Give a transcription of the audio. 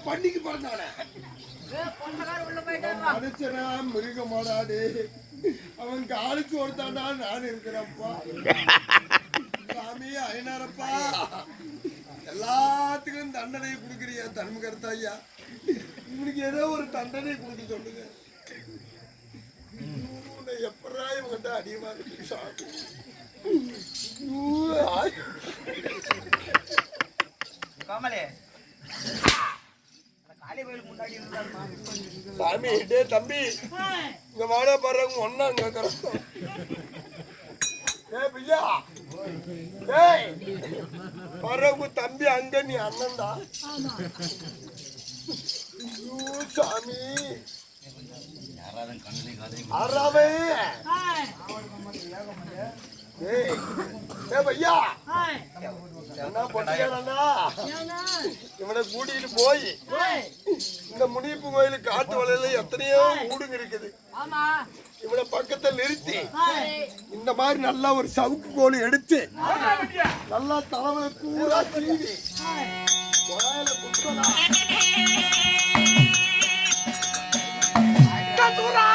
பண்ணிக்கு பிறந்தானே மனுஷனா மிருகமாடாடு அவன் காலுக்கு ஒருத்தாண்டா நான் இருக்கிறப்பா சாமி ஐநாரப்பா எல்லாத்துக்கும் தண்டனை கொடுக்குறியா தன்முகர்த்தா ஐயா இவனுக்கு ஏதோ ஒரு தண்டனை கொடுக்க சொல்லுங்க எப்படா இவங்கிட்ட அதிகமா இருக்கு சாமி சாமி டே தம்பி இங்க வாடா பாருங்க ஒன்னா கேக்குறோம் பிய்யா பரவு தம்பி அங்க நீ அண்ணன்டா சாமி அறவே பையா என்ன பொட்டியானா இவனை கூட்டிட்டு போய் இந்த முனிப்பு கோயிலு காட்டு வலையில எத்தனையோ ஊடுங்க இருக்குது இவனை பக்கத்துல நிறுத்தி இந்த மாதிரி நல்லா ஒரு சவுக்கு கோழி எடுத்து நல்லா தலைவலை பூரா தீவி குத்தலாம்